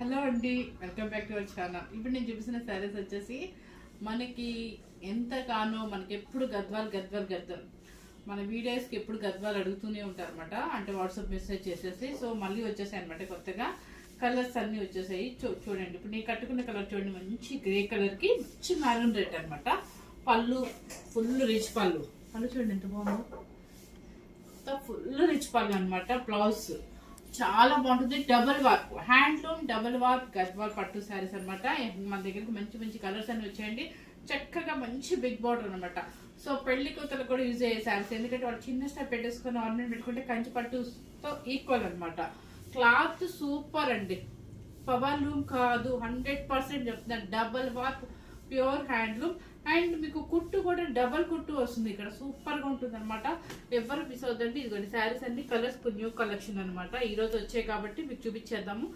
Hello అండి, welcome back to our channel. ఇప్పుడు నేను చూపిస్తున్న శారీస్ వచ్చేసి మనకి ఎంతగానో మనకి ఎప్పుడు గద్వాల్ మన వీడియోస్కి ఎప్పుడు గద్వాలు అడుగుతూనే ఉంటారు అనమాట. అంటే వాట్సాప్ మెసేజ్ చేసేసి సో మళ్ళీ వచ్చేసాయి అనమాట. కొత్తగా కలర్స్ అన్నీ వచ్చేసాయి. చూడండి, ఇప్పుడు నేను కట్టుకున్న కలర్ చూడండి, మంచి గ్రే కలర్కి మంచి మ్యారూన్ రెడ్ అనమాట. పళ్ళు ఫుల్ రిచ్ పళ్ళు చూడండి ఎంత బాగుందో, ఫుల్ రిచ్ పళ్ళు అనమాట. బ్లౌజ్ చాలా బాగుంటుంది. Double work handloom, double work Gadwal పట్టు శారీస్ అనమాట. మన దగ్గరికి మంచి మంచి కలర్స్ అన్ని వచ్చాయండి. చక్కగా మంచి బిగ్ బార్డర్ అనమాట. సో పెళ్లి కూతురు కూడా యూజ్ అయ్యే శారీస్, ఎందుకంటే వాళ్ళు చిన్న స్టెప్ పెట్టేసుకుని ఆర్నమెంట్ పెట్టుకుంటే కంచి పట్టుతో ఈక్వల్ అనమాట. క్లాత్ సూపర్ అండి, పవర్ లూమ్ కాదు, 100% చెప్తున్నాను. Double work, pure handloom. And మీకు కుట్టు కూడా డబల్ కుట్టు వస్తుంది ఇక్కడ, సూపర్ గా ఉంటుంది అనమాట. ఎవరు మిస్ అవుతుంది. ఇదిగోండి శారీస్ అన్ని కలర్స్ న్యూ కలెక్షన్ అనమాట. ఈ రోజు వచ్చాయి కాబట్టి మీకు చూపించేద్దాము.